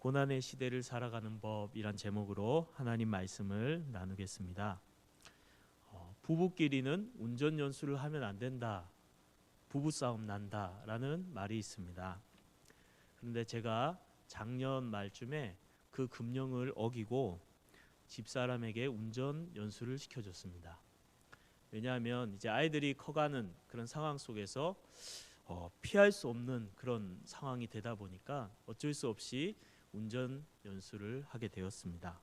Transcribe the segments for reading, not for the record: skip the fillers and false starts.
고난의 시대를 살아가는 법이란 제목으로 하나님 말씀을 나누겠습니다. 부부끼리는 운전 연수를 하면 안 된다, 부부싸움 난다라는 말이 있습니다. 그런데 제가 작년 말쯤에 그 금령을 어기고 집사람에게 운전 연수를 시켜줬습니다. 왜냐하면 이제 아이들이 커가는 그런 상황 속에서 피할 수 없는 그런 상황이 되다 보니까 어쩔 수 없이 운전 연수를 하게 되었습니다.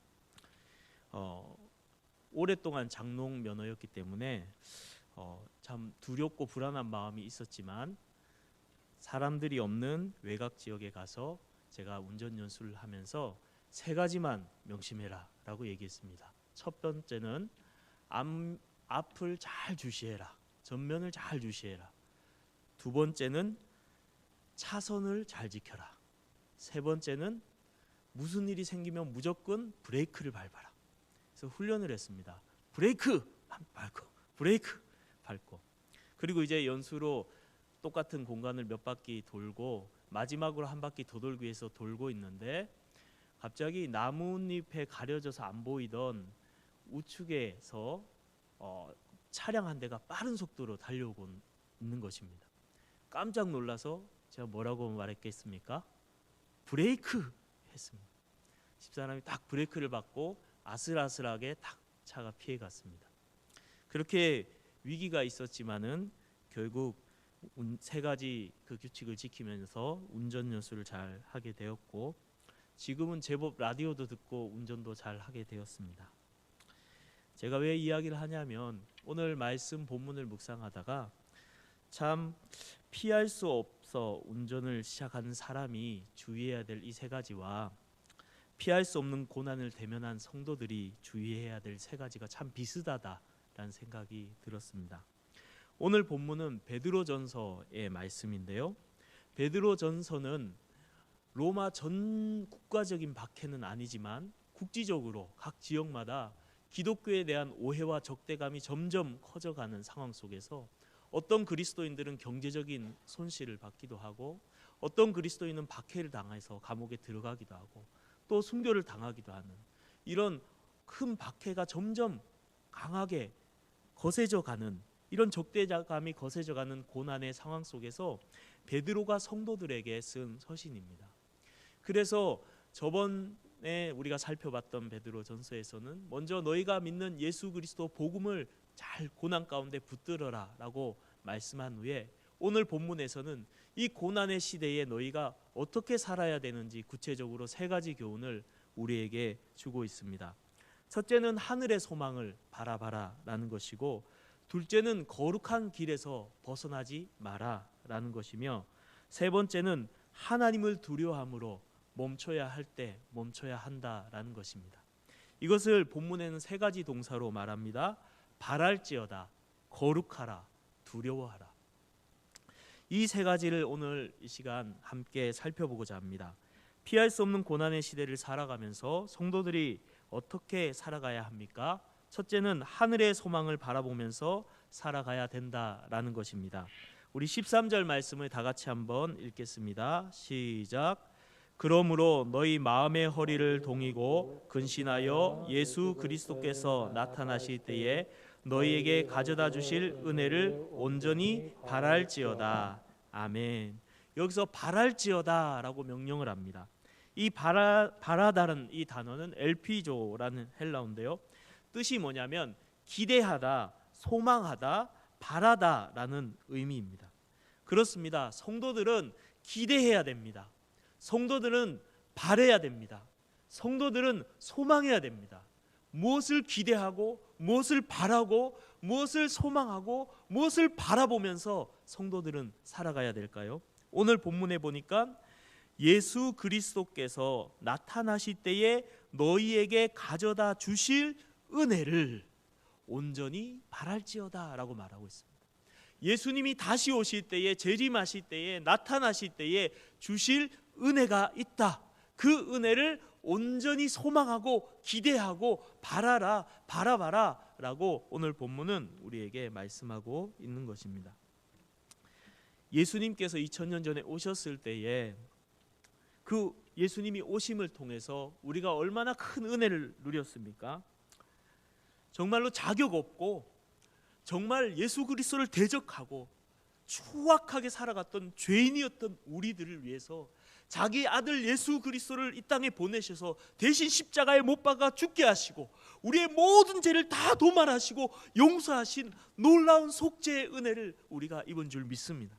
오랫동안 장롱 면허였기 때문에 참 두렵고 불안한 마음이 있었지만 사람들이 없는 외곽 지역에 가서 제가 운전 연수를 하면서 세 가지만 명심해라 라고 얘기했습니다. 첫 번째는 앞을 잘 주시해라, 전면을 잘 주시해라. 두 번째는 차선을 잘 지켜라. 세 번째는 무슨 일이 생기면 무조건 브레이크를 밟아라. 그래서 훈련을 했습니다. 브레이크 밟고, 브레이크 밟고. 그리고 이제 연수로 똑같은 공간을 몇 바퀴 돌고 마지막으로 한 바퀴 더 돌기 위해서 돌고 있는데 갑자기 나뭇잎에 가려져서 안 보이던 우측에서 차량 한 대가 빠른 속도로 달려오고 있는 것입니다. 깜짝 놀라서 제가 뭐라고 말했겠습니까? 브레이크 했습니다. 집사람이 딱 브레이크를 밟고 아슬아슬하게 딱 차가 피해갔습니다. 그렇게 위기가 있었지만은 결국 세 가지 그 규칙을 지키면서 운전 연수를 잘 하게 되었고 지금은 제법 라디오도 듣고 운전도 잘 하게 되었습니다. 제가 왜 이야기를 하냐면 오늘 말씀 본문을 묵상하다가 참 피할 수 없어 운전을 시작하는 사람이 주의해야 될 이 세 가지와 피할 수 없는 고난을 대면한 성도들이 주의해야 될 세 가지가 참 비슷하다라는 생각이 들었습니다. 오늘 본문은 베드로전서의 말씀인데요. 베드로전서는 로마 전 국가적인 박해는 아니지만 국지적으로 각 지역마다 기독교에 대한 오해와 적대감이 점점 커져가는 상황 속에서 어떤 그리스도인들은 경제적인 손실을 받기도 하고 어떤 그리스도인은 박해를 당해서 감옥에 들어가기도 하고 또 순교를 당하기도 하는 이런 큰 박해가 점점 강하게 거세져가는 이런 적대감이 거세져가는 고난의 상황 속에서 베드로가 성도들에게 쓴 서신입니다. 그래서 저번에 우리가 살펴봤던 베드로전서에서는 먼저 너희가 믿는 예수 그리스도 복음을 잘 고난 가운데 붙들어라 라고 말씀한 후에 오늘 본문에서는 이 고난의 시대에 너희가 어떻게 살아야 되는지 구체적으로 세 가지 교훈을 우리에게 주고 있습니다. 첫째는 하늘의 소망을 바라봐라 라는 것이고 둘째는 거룩한 길에서 벗어나지 마라 라는 것이며 세 번째는 하나님을 두려워함으로 멈춰야 할 때 멈춰야 한다라는 것입니다. 이것을 본문에는 세 가지 동사로 말합니다. 바랄지어다, 거룩하라, 두려워하라. 이 세 가지를 오늘 이 시간 함께 살펴보고자 합니다. 피할 수 없는 고난의 시대를 살아가면서 성도들이 어떻게 살아가야 합니까? 첫째는 하늘의 소망을 바라보면서 살아가야 된다라는 것입니다. 우리 13절 말씀을 다 같이 한번 읽겠습니다. 시작. 그러므로 너희 마음의 허리를 동이고 근신하여 예수 그리스도께서 나타나실 때에 너희에게 가져다 주실 은혜를 온전히 바랄지어다. 아멘. 여기서 바랄지어다 라고 명령을 합니다. 이 바라다는 이 단어는 엘피조라는 헬라어인데요. 뜻이 뭐냐면 기대하다, 소망하다, 바라다 라는 의미입니다. 그렇습니다. 성도들은 기대해야 됩니다. 성도들은 바라야 됩니다. 성도들은 소망해야 됩니다. 무엇을 기대하고 무엇을 바라고 무엇을 소망하고 무엇을 바라보면서 성도들은 살아가야 될까요? 오늘 본문에 보니까 예수 그리스도께서 나타나실 때에 너희에게 가져다 주실 은혜를 온전히 바랄지어다 라고 말하고 있습니다. 예수님이 다시 오실 때에 재림하실 때에 나타나실 때에 주실 은혜가 있다. 그 은혜를 온전히 소망하고 기대하고 바라봐라 라고 오늘 본문은 우리에게 말씀하고 있는 것입니다. 예수님께서 2000년 전에 오셨을 때에 그 예수님이 오심을 통해서 우리가 얼마나 큰 은혜를 누렸습니까? 정말로 자격 없고 정말 예수 그리스도를 대적하고 추악하게 살아갔던 죄인이었던 우리들을 위해서 자기 아들 예수 그리스도를 이 땅에 보내셔서 대신 십자가에 못 박아 죽게 하시고 우리의 모든 죄를 다 도말하시고 용서하신 놀라운 속죄의 은혜를 우리가 입은 줄 믿습니다.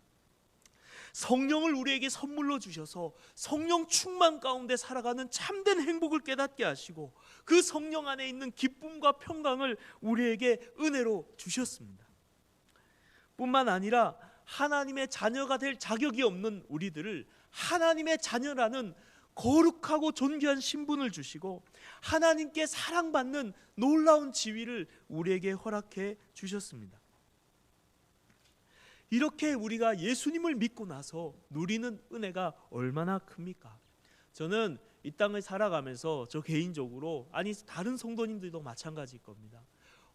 성령을 우리에게 선물로 주셔서 성령 충만 가운데 살아가는 참된 행복을 깨닫게 하시고 그 성령 안에 있는 기쁨과 평강을 우리에게 은혜로 주셨습니다. 뿐만 아니라 하나님의 자녀가 될 자격이 없는 우리들을 하나님의 자녀라는 거룩하고 존귀한 신분을 주시고 하나님께 사랑받는 놀라운 지위를 우리에게 허락해 주셨습니다. 이렇게 우리가 예수님을 믿고 나서 누리는 은혜가 얼마나 큽니까? 저는 이 땅을 살아가면서 저 개인적으로, 아니 다른 성도님들도 마찬가지일 겁니다.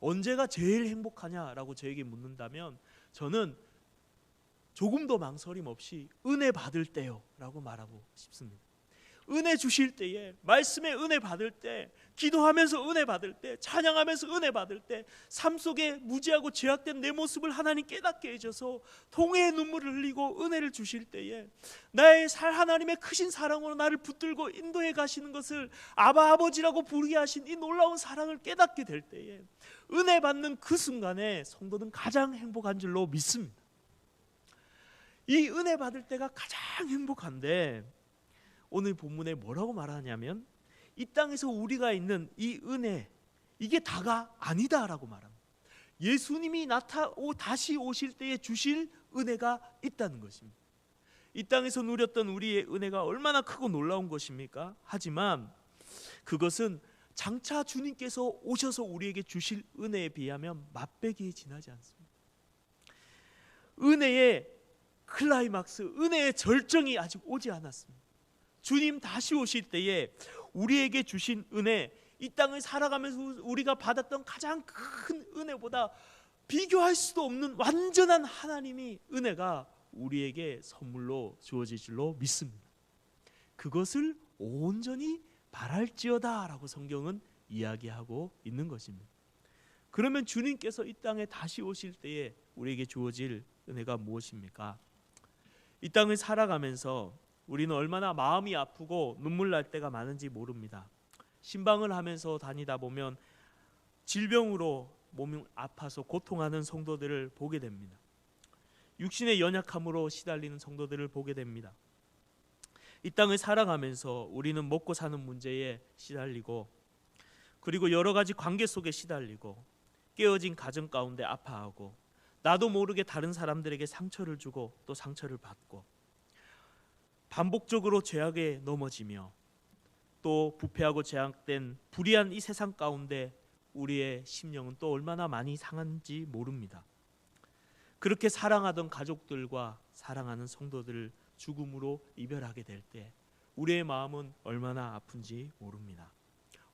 언제가 제일 행복하냐라고 저에게 묻는다면 저는 조금도 망설임 없이 은혜 받을 때요 라고 말하고 싶습니다. 은혜 주실 때에, 말씀에 은혜 받을 때, 기도하면서 은혜 받을 때, 찬양하면서 은혜 받을 때, 삶 속에 무지하고 죄악된 내 모습을 하나님 깨닫게 해줘서 통회의 눈물을 흘리고 은혜를 주실 때에 나의 하나님의 크신 사랑으로 나를 붙들고 인도해 가시는 것을 아바 아버지라고 부르게 하신 이 놀라운 사랑을 깨닫게 될 때에 은혜 받는 그 순간에 성도는 가장 행복한 줄로 믿습니다. 이 은혜 받을 때가 가장 행복한데 오늘 본문에 뭐라고 말하냐면 이 땅에서 우리가 있는 이 은혜, 이게 다가 아니다라고 말합니다. 예수님이 다시 오실 때에 주실 은혜가 있다는 것입니다. 이 땅에서 누렸던 우리의 은혜가 얼마나 크고 놀라운 것입니까? 하지만 그것은 장차 주님께서 오셔서 우리에게 주실 은혜에 비하면 맛배기에 지나지 않습니다. 은혜의 클라이막스, 은혜의 절정이 아직 오지 않았습니다. 주님 다시 오실 때에 우리에게 주신 은혜, 이 땅을 살아가면서 우리가 받았던 가장 큰 은혜보다 비교할 수도 없는 완전한 하나님의 은혜가 우리에게 선물로 주어질 줄로 믿습니다. 그것을 온전히 바랄지어다 라고 성경은 이야기하고 있는 것입니다. 그러면 주님께서 이 땅에 다시 오실 때에 우리에게 주어질 은혜가 무엇입니까? 이 땅을 살아가면서 우리는 얼마나 마음이 아프고 눈물 날 때가 많은지 모릅니다. 신방을 하면서 다니다 보면 질병으로 몸이 아파서 고통하는 성도들을 보게 됩니다. 육신의 연약함으로 시달리는 성도들을 보게 됩니다. 이 땅을 살아가면서 우리는 먹고 사는 문제에 시달리고 그리고 여러 가지 관계 속에 시달리고 깨어진 가정 가운데 아파하고 나도 모르게 다른 사람들에게 상처를 주고 또 상처를 받고 반복적으로 죄악에 넘어지며 또 부패하고 죄악된 불의한 이 세상 가운데 우리의 심령은 또 얼마나 많이 상한지 모릅니다. 그렇게 사랑하던 가족들과 사랑하는 성도들을 죽음으로 이별하게 될 때 우리의 마음은 얼마나 아픈지 모릅니다.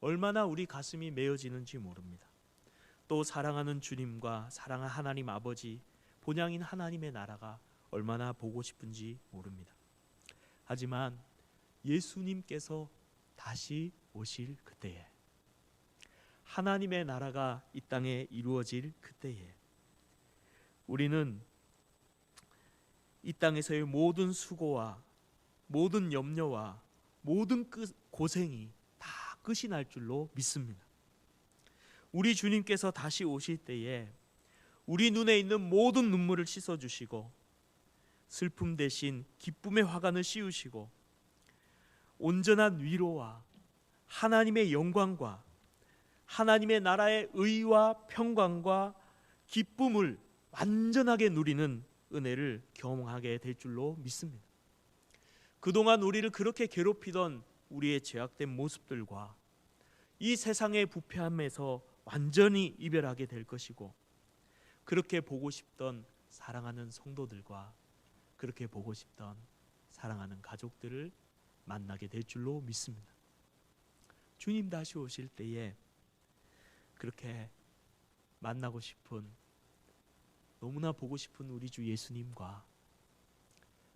얼마나 우리 가슴이 메어지는지 모릅니다. 또 사랑하는 주님과 사랑하는 하나님 아버지, 본향인 하나님의 나라가 얼마나 보고 싶은지 모릅니다. 하지만 예수님께서 다시 오실 그때에, 하나님의 나라가 이 땅에 이루어질 그때에 우리는 이 땅에서의 모든 수고와 모든 염려와 모든 고생이 다 끝이 날 줄로 믿습니다. 우리 주님께서 다시 오실 때에 우리 눈에 있는 모든 눈물을 씻어주시고 슬픔 대신 기쁨의 화관을 씌우시고 온전한 위로와 하나님의 영광과 하나님의 나라의 의와 평강과 기쁨을 완전하게 누리는 은혜를 경험하게 될 줄로 믿습니다. 그동안 우리를 그렇게 괴롭히던 우리의 죄악된 모습들과 이 세상의 부패함에서 완전히 이별하게 될 것이고 그렇게 보고 싶던 사랑하는 성도들과 그렇게 보고 싶던 사랑하는 가족들을 만나게 될 줄로 믿습니다. 주님 다시 오실 때에 그렇게 만나고 싶은, 너무나 보고 싶은 우리 주 예수님과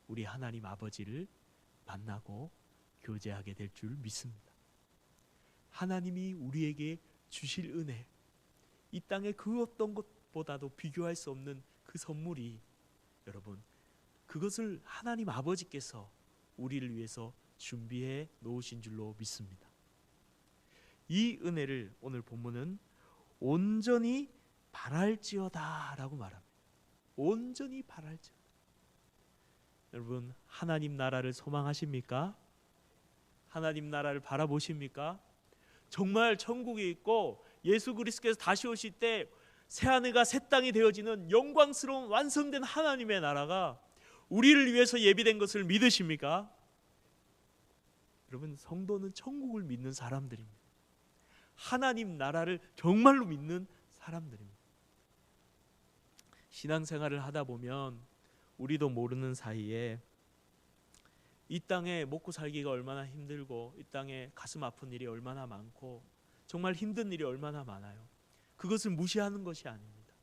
우리 하나님 아버지를 만나고 교제하게 될 줄 믿습니다. 하나님이 우리에게 주실 은혜, 이 땅의 그 어떤 것보다도 비교할 수 없는 그 선물이, 여러분, 그것을 하나님 아버지께서 우리를 위해서 준비해 놓으신 줄로 믿습니다. 이 은혜를 오늘 본문은 온전히 바랄지어다 라고 말합니다. 온전히 바랄지어다. 여러분, 하나님 나라를 소망하십니까? 하나님 나라를 바라보십니까? 정말 천국이 있고 예수 그리스도께서 다시 오실 때 새하늘과 새 땅이 되어지는 영광스러운 완성된 하나님의 나라가 우리를 위해서 예비된 것을 믿으십니까? 여러분, 성도는 천국을 믿는 사람들입니다. 하나님 나라를 정말로 믿는 사람들입니다. 신앙생활을 하다 보면 우리도 모르는 사이에 이 땅에 먹고 살기가 얼마나 힘들고, 이 땅에 가슴 아픈 일이 얼마나 많고, 정말 힘든 일이 얼마나 많아요. 그것을 무시하는 것이 아닙니다.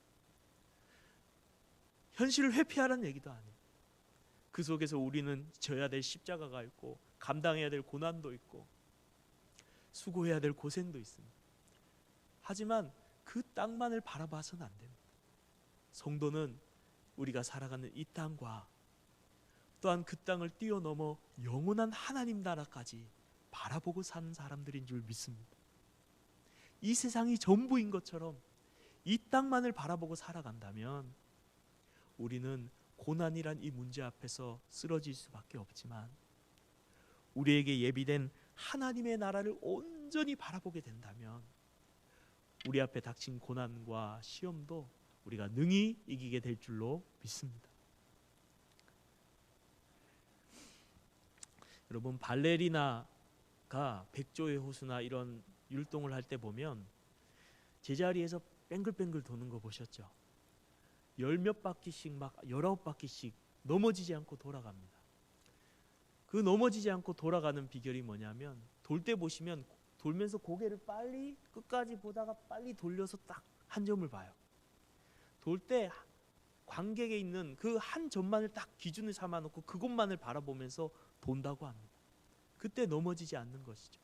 현실을 회피하라는 얘기도 아니에요. 그 속에서 우리는 져야 될 십자가가 있고, 감당해야 될 고난도 있고, 수고해야 될 고생도 있습니다. 하지만 그 땅만을 바라봐서는 안 됩니다. 성도는 우리가 살아가는 이 땅과 또한 그 땅을 뛰어넘어 영원한 하나님 나라까지 바라보고 사는 사람들인 줄 믿습니다. 이 세상이 전부인 것처럼 이 땅만을 바라보고 살아간다면 우리는 고난이란 이 문제 앞에서 쓰러질 수밖에 없지만, 우리에게 예비된 하나님의 나라를 온전히 바라보게 된다면 우리 앞에 닥친 고난과 시험도 우리가 능히 이기게 될 줄로 믿습니다. 여러분, 발레리나가 백조의 호수나 이런 율동을 할 때 보면 제자리에서 뱅글뱅글 도는 거 보셨죠? 열 몇 바퀴씩, 막 19바퀴씩 넘어지지 않고 돌아갑니다. 그 넘어지지 않고 돌아가는 비결이 뭐냐면, 돌 때 보시면 돌면서 고개를 빨리 끝까지 보다가 빨리 돌려서 딱 한 점을 봐요. 돌 때 관객에 있는 그 한 점만을 딱 기준을 삼아 놓고 그것만을 바라보면서 돈다고 합니다. 그때 넘어지지 않는 것이죠.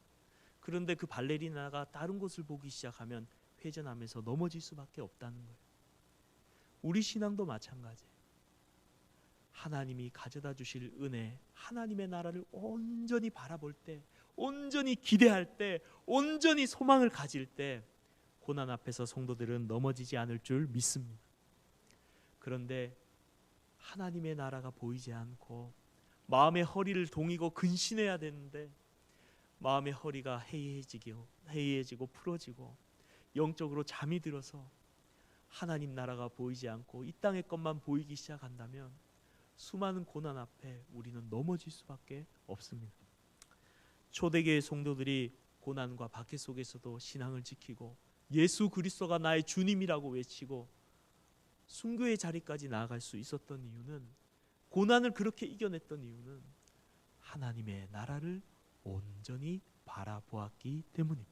그런데 그 발레리나가 다른 곳을 보기 시작하면 회전하면서 넘어질 수밖에 없다는 거예요. 우리 신앙도 마찬가지예요. 하나님이 가져다 주실 은혜, 하나님의 나라를 온전히 바라볼 때, 온전히 기대할 때, 온전히 소망을 가질 때 고난 앞에서 성도들은 넘어지지 않을 줄 믿습니다. 그런데 하나님의 나라가 보이지 않고 마음의 허리를 동이고 근신해야 되는데 마음의 허리가 해이해지고 풀어지고 영적으로 잠이 들어서 하나님 나라가 보이지 않고 이 땅의 것만 보이기 시작한다면 수많은 고난 앞에 우리는 넘어질 수밖에 없습니다. 초대교회 성도들이 고난과 박해 속에서도 신앙을 지키고 예수 그리스도가 나의 주님이라고 외치고 순교의 자리까지 나아갈 수 있었던 이유는, 고난을 그렇게 이겨냈던 이유는 하나님의 나라를 온전히 바라보았기 때문입니다.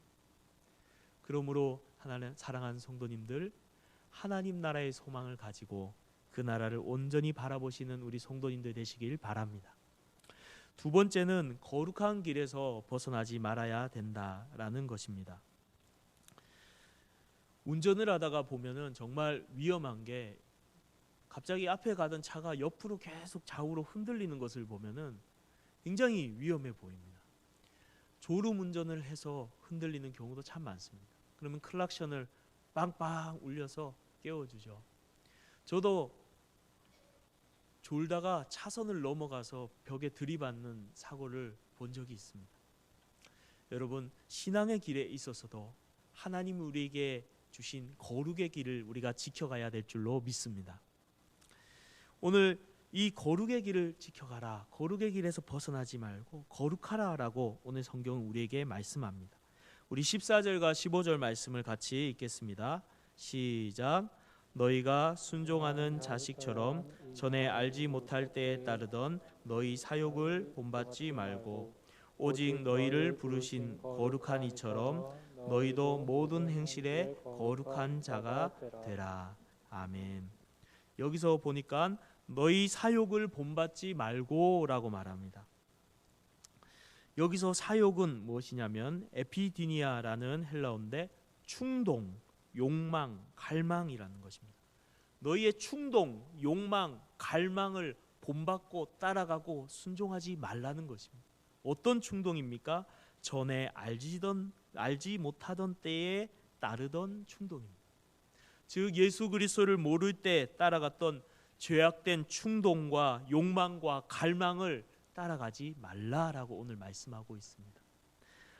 그러므로 하나님 사랑하는 성도님들, 하나님 나라의 소망을 가지고 그 나라를 온전히 바라보시는 우리 성도님들 되시길 바랍니다. 두 번째는 거룩한 길에서 벗어나지 말아야 된다라는 것입니다. 운전을 하다가 보면은 정말 위험한 게, 갑자기 앞에 가던 차가 옆으로 계속 좌우로 흔들리는 것을 보면은 굉장히 위험해 보입니다. 졸음 운전을 해서 흔들리는 경우도 참 많습니다. 그러면 클락션을 빵빵 울려서 깨워주죠. 저도 졸다가 차선을 넘어가서 벽에 들이받는 사고를 본 적이 있습니다. 여러분, 신앙의 길에 있어서도 하나님이 우리에게 주신 거룩의 길을 우리가 지켜가야 될 줄로 믿습니다. 오늘 이 거룩의 길을 지켜가라, 거룩의 길에서 벗어나지 말고 거룩하라라고 오늘 성경은 우리에게 말씀합니다. 우리 14절과 15절 말씀을 같이 읽겠습니다. 시작. 너희가 순종하는 자식처럼 전에 알지 못할 때에 따르던 너희 사욕을 본받지 말고 오직 너희를 부르신 거룩한 이처럼 너희도 모든 행실에 거룩한 자가 되라. 아멘. 여기서 보니까 너희 사욕을 본받지 말고 라고 말합니다. 여기서 사욕은 무엇이냐면 에피디니아라는 헬라어인데 충동, 욕망, 갈망이라는 것입니다. 너희의 충동, 욕망, 갈망을 본받고 따라가고 순종하지 말라는 것입니다. 어떤 충동입니까? 전에 알지 못하던 때에 따르던 충동입니다. 즉 예수 그리스도를 모를 때 따라갔던 죄악된 충동과 욕망과 갈망을 따라가지 말라라고 오늘 말씀하고 있습니다.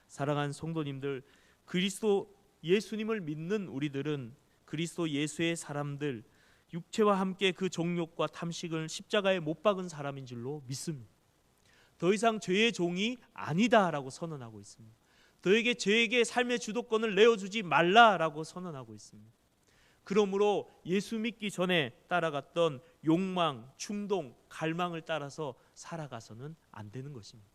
사랑하는 성도님들, 그리스도 예수님을 믿는 우리들은 그리스도 예수의 사람들, 육체와 함께 그 정욕과 탐식을 십자가에 못 박은 사람인 줄로 믿습니다. 더 이상 죄의 종이 아니다라고 선언하고 있습니다. 저에게 삶의 주도권을 내어주지 말라라고 선언하고 있습니다. 그러므로 예수 믿기 전에 따라갔던 욕망, 충동, 갈망을 따라서 살아가서는 안 되는 것입니다.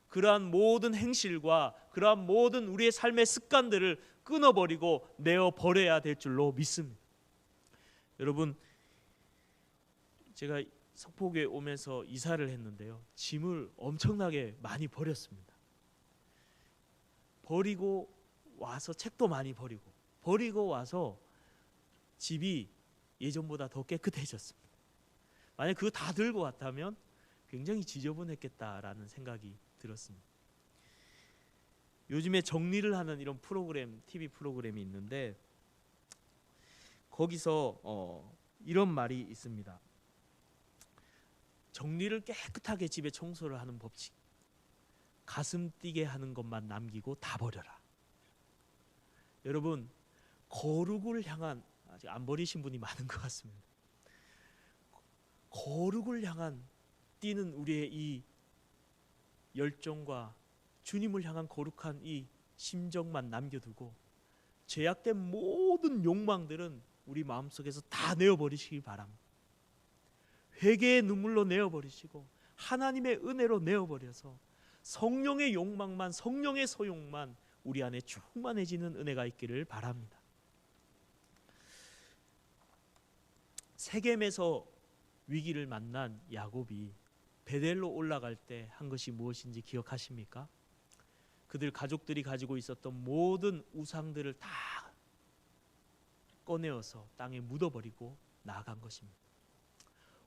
그러한 모든 행실과 그러한 모든 우리의 삶의 습관들을 끊어버리고 내어버려야 될 줄로 믿습니다. 여러분, 제가 석포교에 오면서 이사를 했는데요, 짐을 엄청나게 많이 버렸습니다. 버리고 와서 책도 많이 버리고 와서 집이 예전보다 더 깨끗해졌습니다. 만약 그거 다 들고 왔다면 굉장히 지저분했겠다라는 생각이 들었습니다. 요즘에 정리를 하는 이런 프로그램, TV 프로그램이 있는데 거기서 이런 말이 있습니다. 정리를 깨끗하게 집에 청소를 하는 법칙. 가슴 뛰게 하는 것만 남기고 다 버려라. 여러분, 거룩을 향한, 아직 안 버리신 분이 많은 것 같습니다. 거룩을 향한 뛰는 우리의 이 열정과 주님을 향한 거룩한 이 심정만 남겨두고 죄악된 모든 욕망들은 우리 마음속에서 다 내어버리시기 바랍니다. 회개의 눈물로 내어버리시고 하나님의 은혜로 내어버려서 성령의 욕망만, 성령의 소욕만 우리 안에 충만해지는 은혜가 있기를 바랍니다. 세겜에서 위기를 만난 야곱이 베델로 올라갈 때 한 것이 무엇인지 기억하십니까? 그들 가족들이 가지고 있었던 모든 우상들을 다 꺼내어서 땅에 묻어버리고 나아간 것입니다.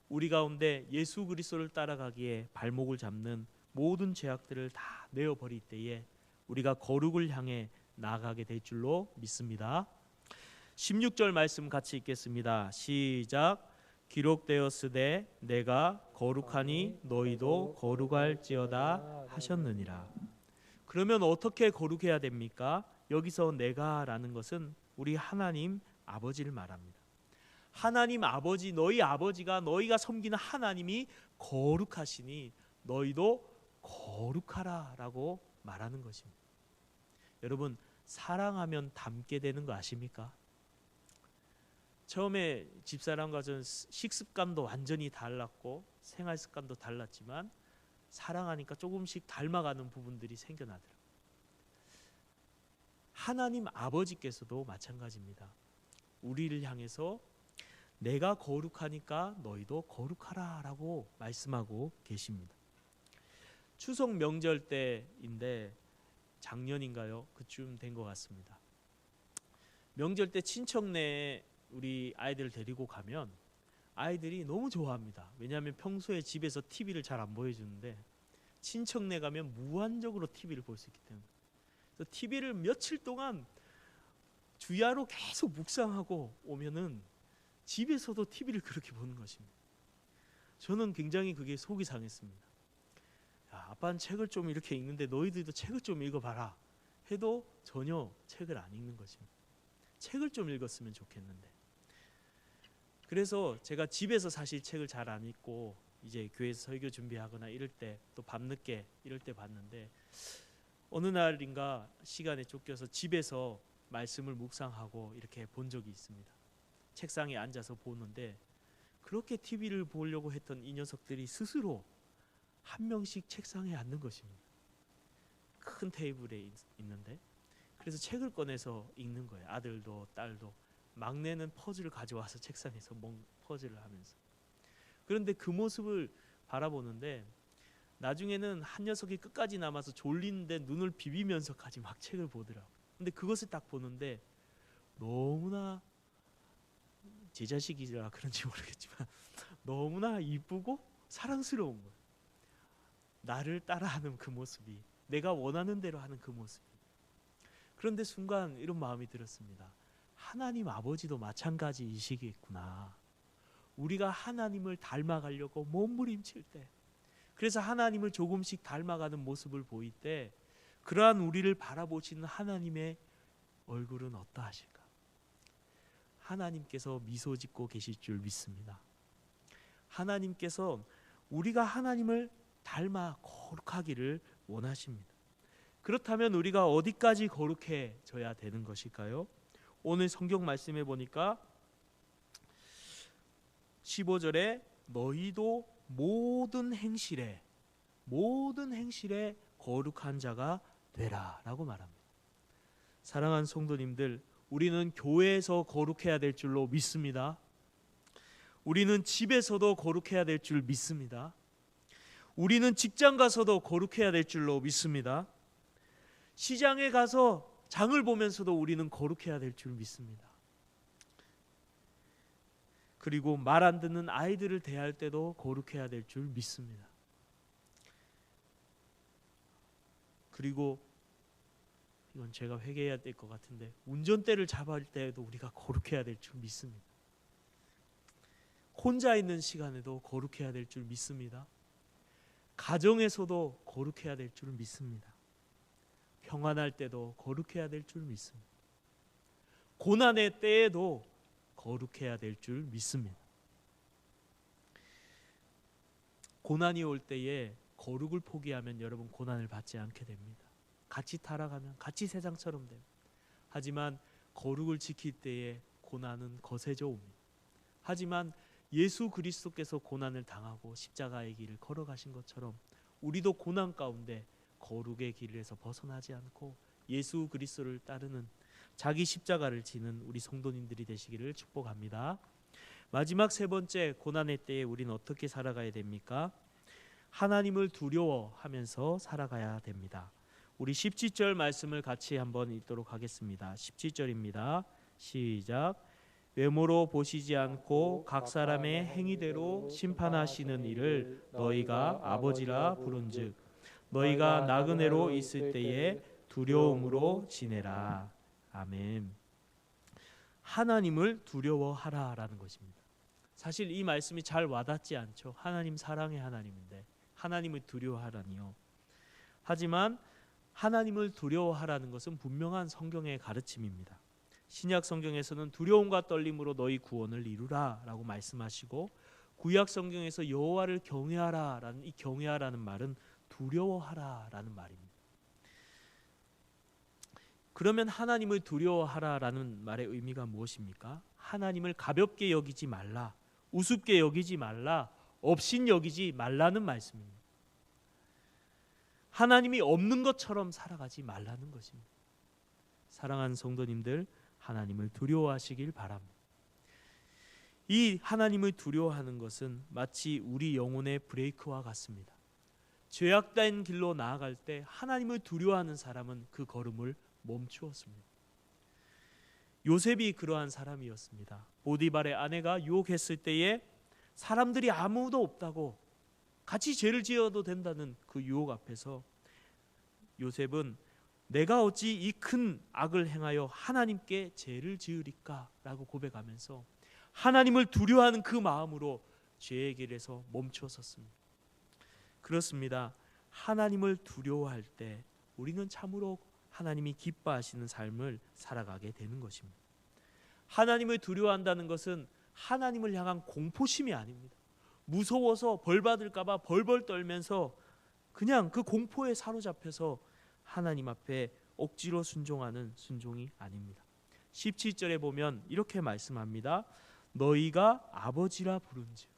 우리 가운데 예수 그리스도를 따라가기에 발목을 잡는 모든 죄악들을 다 내어버릴 때에 우리가 거룩을 향해 나아가게 될 줄로 믿습니다. 16절 말씀 같이 읽겠습니다. 시작. 기록되었으되 내가 거룩하니 너희도 거룩할지어다 하셨느니라. 그러면 어떻게 거룩해야 됩니까? 여기서 내가라는 것은 우리 하나님 아버지를 말합니다. 하나님 아버지, 너희 아버지가, 너희가 섬기는 하나님이 거룩하시니 너희도 거룩하라 라고 말하는 것입니다. 여러분, 사랑하면 닮게 되는 거 아십니까? 처음에 집사람과 전 식습관도 완전히 달랐고 생활 습관도 달랐지만 사랑하니까 조금씩 닮아가는 부분들이 생겨나더라고요. 하나님 아버지께서도 마찬가지입니다. 우리를 향해서 내가 거룩하니까 너희도 거룩하라 라고 말씀하고 계십니다. 추석 명절 때인데 작년인가요? 그쯤 된 것 같습니다. 명절 때 친척네에 우리 아이들을 데리고 가면 아이들이 너무 좋아합니다. 왜냐하면 평소에 집에서 TV를 잘 안 보여주는데 친척네 가면 무한적으로 TV를 볼 수 있기 때문에, 그래서 TV를 며칠 동안 주야로 계속 묵상하고 오면은 집에서도 TV를 그렇게 보는 것입니다. 저는 굉장히 그게 속이 상했습니다. 야, 아빠는 책을 좀 이렇게 읽는데 너희들도 책을 좀 읽어봐라 해도 전혀 책을 안 읽는 것입니다. 책을 좀 읽었으면 좋겠는데. 그래서 제가 집에서 사실 책을 잘 안 읽고 이제 교회에서 설교 준비하거나 이럴 때, 또 밤늦게 이럴 때 봤는데 어느 날인가 시간에 쫓겨서 집에서 말씀을 묵상하고 이렇게 본 적이 있습니다. 책상에 앉아서 보는데 그렇게 TV를 보려고 했던 이 녀석들이 스스로 한 명씩 책상에 앉는 것입니다. 큰 테이블에 있는데, 그래서 책을 꺼내서 읽는 거예요. 아들도 딸도. 막내는 퍼즐을 가져와서 책상에서 퍼즐을 하면서. 그런데 그 모습을 바라보는데 나중에는 한 녀석이 끝까지 남아서 졸리는데 눈을 비비면서까지 막 책을 보더라고. 근데 그것을 딱 보는데 너무나, 제 자식이라 그런지 모르겠지만 너무나 이쁘고 사랑스러운 거예요. 나를 따라하는 그 모습이, 내가 원하는 대로 하는 그 모습이. 그런데 순간 이런 마음이 들었습니다. 하나님 아버지도 마찬가지이시겠구나. 우리가 하나님을 닮아가려고 몸부림칠 때, 그래서 하나님을 조금씩 닮아가는 모습을 보일 때 그러한 우리를 바라보시는 하나님의 얼굴은 어떠하실까? 하나님께서 미소 짓고 계실 줄 믿습니다. 하나님께서 우리가 하나님을 닮아 거룩하기를 원하십니다. 그렇다면 우리가 어디까지 거룩해져야 되는 것일까요? 오늘 성경 말씀에 보니까 15절에 너희도 모든 행실에 거룩한 자가 되라 라고 말합니다. 사랑하는 성도님들, 우리는 교회에서 거룩해야 될 줄로 믿습니다. 우리는 집에서도 거룩해야 될 줄 믿습니다. 우리는 직장 가서도 거룩해야 될 줄로 믿습니다. 시장에 가서 장을 보면서도 우리는 거룩해야 될 줄 믿습니다. 그리고 말 안 듣는 아이들을 대할 때도 거룩해야 될 줄 믿습니다. 그리고 이건 제가 회개해야 될 것 같은데, 운전대를 잡을 때에도 우리가 거룩해야 될 줄 믿습니다. 혼자 있는 시간에도 거룩해야 될 줄 믿습니다. 가정에서도 거룩해야 될 줄 믿습니다. 평안할 때도 거룩해야 될 줄 믿습니다. 고난의 때에도 거룩해야 될 줄 믿습니다. 고난이 올 때에 거룩을 포기하면 여러분 고난을 받지 않게 됩니다. 같이 타락하면 같이 세상처럼 됩니다. 하지만 거룩을 지킬 때에 고난은 거세져 옵니다. 하지만 예수 그리스도께서 고난을 당하고 십자가의 길을 걸어가신 것처럼 우리도 고난 가운데 거룩의 길에서 벗어나지 않고 예수 그리스도를 따르는, 자기 십자가를 지는 우리 성도님들이 되시기를 축복합니다. 마지막 세 번째, 고난의 때에 우리는 어떻게 살아가야 됩니까? 하나님을 두려워하면서 살아가야 됩니다. 우리 17절 말씀을 같이 한번 읽도록 하겠습니다. 17절입니다. 시작. 외모로 보시지 않고 각 사람의 행위대로 심판하시는 이를 너희가 아버지라 부른즉 너희가 나그네로 있을 때에 두려움으로 지내라. 아멘. 하나님을 두려워하라라는 것입니다. 사실 이 말씀이 잘 와닿지 않죠. 하나님 사랑의 하나님인데 하나님을 두려워하라니요. 하지만 하나님을 두려워하라는 것은 분명한 성경의 가르침입니다. 신약 성경에서는 두려움과 떨림으로 너희 구원을 이루라라고 말씀하시고, 구약 성경에서 여호와를 경외하라라는 이 경외하라는 말은 두려워하라라는 말입니다. 그러면 하나님을 두려워하라라는 말의 의미가 무엇입니까? 하나님을 가볍게 여기지 말라, 우습게 여기지 말라, 업신 여기지 말라는 말씀입니다. 하나님이 없는 것처럼 살아가지 말라는 것입니다. 사랑하는 성도님들, 하나님을 두려워하시길 바랍니다. 이 하나님을 두려워하는 것은 마치 우리 영혼의 브레이크와 같습니다. 죄악된 길로 나아갈 때 하나님을 두려워하는 사람은 그 걸음을 멈추었습니다. 요셉이 그러한 사람이었습니다. 보디발의 아내가 유혹했을 때에 사람들이 아무도 없다고 같이 죄를 지어도 된다는 그 유혹 앞에서 요셉은 내가 어찌 이 큰 악을 행하여 하나님께 죄를 지으리까 라고 고백하면서 하나님을 두려워하는 그 마음으로 죄의 길에서 멈추었습니다. 그렇습니다. 하나님을 두려워할 때 우리는 참으로 하나님이 기뻐하시는 삶을 살아가게 되는 것입니다. 하나님을 두려워한다는 것은 하나님을 향한 공포심이 아닙니다. 무서워서 벌 받을까 봐 벌벌 떨면서 그냥 그 공포에 사로잡혀서 하나님 앞에 억지로 순종하는 순종이 아닙니다. 17절에 보면 이렇게 말씀합니다. 너희가 아버지라 부른즉.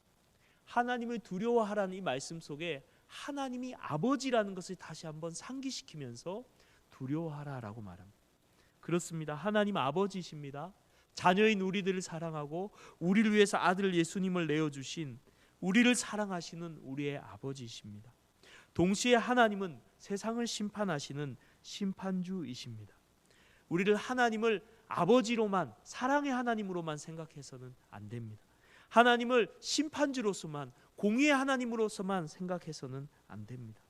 하나님을 두려워하라는 이 말씀 속에 하나님이 아버지라는 것을 다시 한번 상기시키면서 두려워하라라고 말합니다. 그렇습니다. 하나님 아버지십니다. 자녀인 우리들을 사랑하고 우리를 위해서 아들 예수님을 내어주신, 우리를 사랑하시는 우리의 아버지십니다. 동시에 하나님은 세상을 심판하시는 심판주이십니다. 우리를 하나님을 아버지로만, 사랑의 하나님으로만 생각해서는 안 됩니다. 하나님을 심판주로서만, 공의의 하나님으로서만 생각해서는 안 됩니다.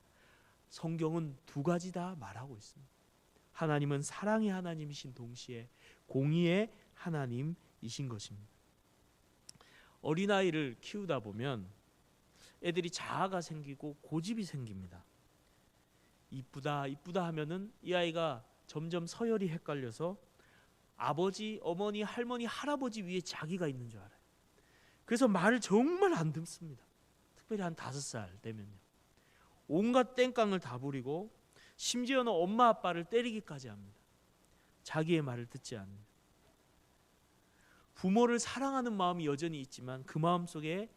성경은 두 가지 다 말하고 있습니다. 하나님은 사랑의 하나님이신 동시에 공의의 하나님이신 것입니다. 어린아이를 키우다 보면 애들이 자아가 생기고 고집이 생깁니다. 이쁘다 이쁘다 하면은 이 아이가 점점 서열이 헷갈려서 아버지, 어머니, 할머니, 할아버지 위에 자기가 있는 줄 알아요. 그래서 말을 정말 안 듣습니다. 특별히 한 5살 되면요. 온갖 땡깡을 다 부리고 심지어는 엄마 아빠를 때리기까지 합니다. 자기의 말을 듣지 않는. 부모를 사랑하는 마음이 여전히 있지만 그 마음속에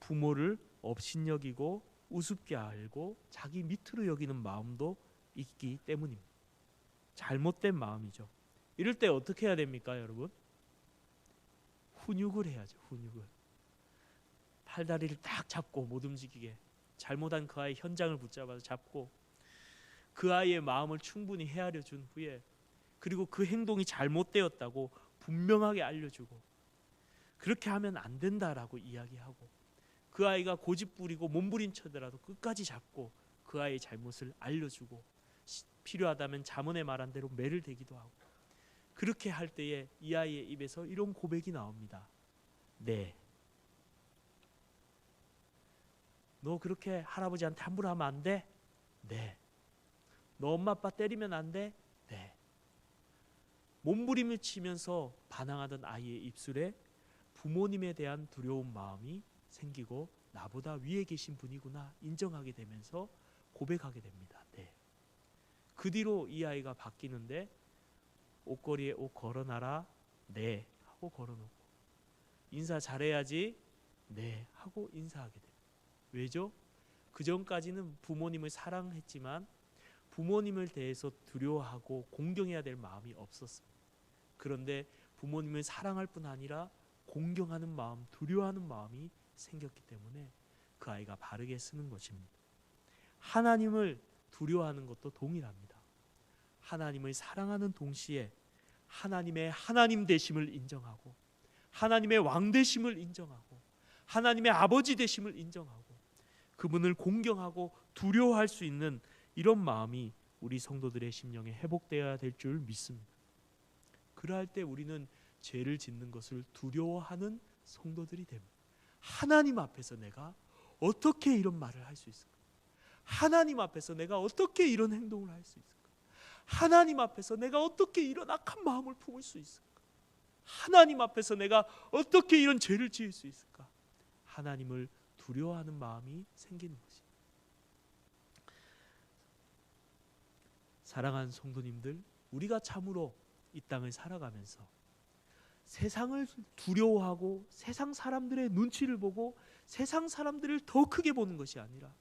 부모를 업신여기고 우습게 알고 자기 밑으로 여기는 마음도 있기 때문입니다. 잘못된 마음이죠. 이럴 때 어떻게 해야 됩니까, 여러분? 훈육을 해야죠. 훈육을. 팔다리를 딱 잡고 못 움직이게, 잘못한 그 아이 현장을 붙잡아서 잡고 그 아이의 마음을 충분히 헤아려 준 후에, 그리고 그 행동이 잘못되었다고 분명하게 알려주고, 그렇게 하면 안 된다라고 이야기하고, 그 아이가 고집 부리고 몸부림쳐더라도 끝까지 잡고 그 아이의 잘못을 알려주고, 필요하다면 자문에 말한 대로 매를 대기도 하고, 그렇게 할 때에 이 아이의 입에서 이런 고백이 나옵니다. 네. 너 그렇게 할아버지한테 함부로 하면 안 돼? 네. 너 엄마 아빠 때리면 안 돼? 네. 몸부림을 치면서 반항하던 아이의 입술에 부모님에 대한 두려운 마음이 생기고 나보다 위에 계신 분이구나 인정하게 되면서 고백하게 됩니다. 네. 그 뒤로 이 아이가 바뀌는데, 옷걸이에 옷 걸어놔라. 네. 하고 걸어놓고, 인사 잘해야지. 네. 하고 인사하게 됩니다. 왜죠? 그 전까지는 부모님을 사랑했지만 부모님을 대해서 두려워하고 공경해야 될 마음이 없었습니다. 그런데 부모님을 사랑할 뿐 아니라 공경하는 마음, 두려워하는 마음이 생겼기 때문에 그 아이가 바르게 쓰는 것입니다. 하나님을 두려워하는 것도 동일합니다. 하나님을 사랑하는 동시에 하나님의 하나님 되심을 인정하고, 하나님의 왕 되심을 인정하고, 하나님의 아버지 되심을 인정하고, 그분을 공경하고 두려워할 수 있는 이런 마음이 우리 성도들의 심령에 회복되어야 될 줄 믿습니다. 그러할 때 우리는 죄를 짓는 것을 두려워하는 성도들이 됩니다. 하나님 앞에서 내가 어떻게 이런 말을 할 수 있을까? 하나님 앞에서 내가 어떻게 이런 행동을 할 수 있을까? 하나님 앞에서 내가 어떻게 이런 악한 마음을 품을 수 있을까? 하나님 앞에서 내가 어떻게 이런 죄를 지을 수 있을까? 하나님을 두려워하는 마음이 생기는 것입니다. 사랑하는 성도님들, 우리가 참으로 이 땅을 살아가면서 세상을 두려워하고 세상 사람들의 눈치를 보고 세상 사람들을 더 크게 보는 것이 아니라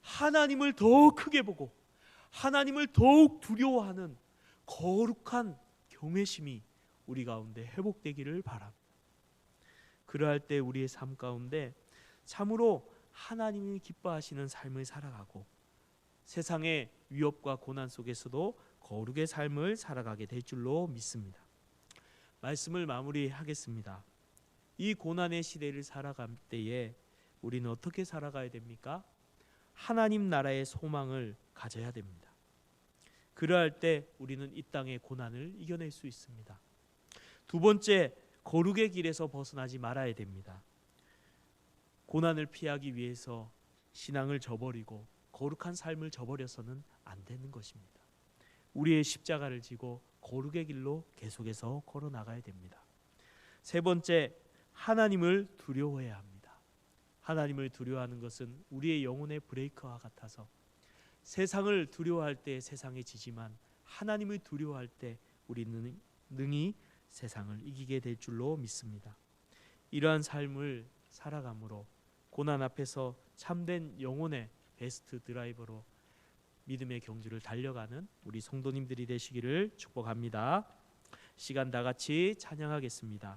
하나님을 더 크게 보고 하나님을 더욱 두려워하는 거룩한 경외심이 우리 가운데 회복되기를 바랍니다. 그러할 때 우리의 삶 가운데 참으로 하나님이 기뻐하시는 삶을 살아가고 세상의 위협과 고난 속에서도 거룩의 삶을 살아가게 될 줄로 믿습니다. 말씀을 마무리하겠습니다. 이 고난의 시대를 살아갈 때에 우리는 어떻게 살아가야 됩니까? 하나님 나라의 소망을 가져야 됩니다. 그러할 때 우리는 이 땅의 고난을 이겨낼 수 있습니다. 두 번째, 거룩의 길에서 벗어나지 말아야 됩니다. 고난을 피하기 위해서 신앙을 저버리고 거룩한 삶을 저버려서는 안 되는 것입니다. 우리의 십자가를 지고 거룩의 길로 계속해서 걸어 나가야 됩니다. 세 번째, 하나님을 두려워해야 합니다. 하나님을 두려워하는 것은 우리의 영혼의 브레이크와 같아서 세상을 두려워할 때 세상에 지지만 하나님을 두려워할 때 우리는 능히 세상을 이기게 될 줄로 믿습니다. 이러한 삶을 살아감으로 고난 앞에서 참된 영혼의 베스트 드라이버로 믿음의 경주를 달려가는 우리 성도님들이 되시기를 축복합니다. 시간 다 같이 찬양하겠습니다.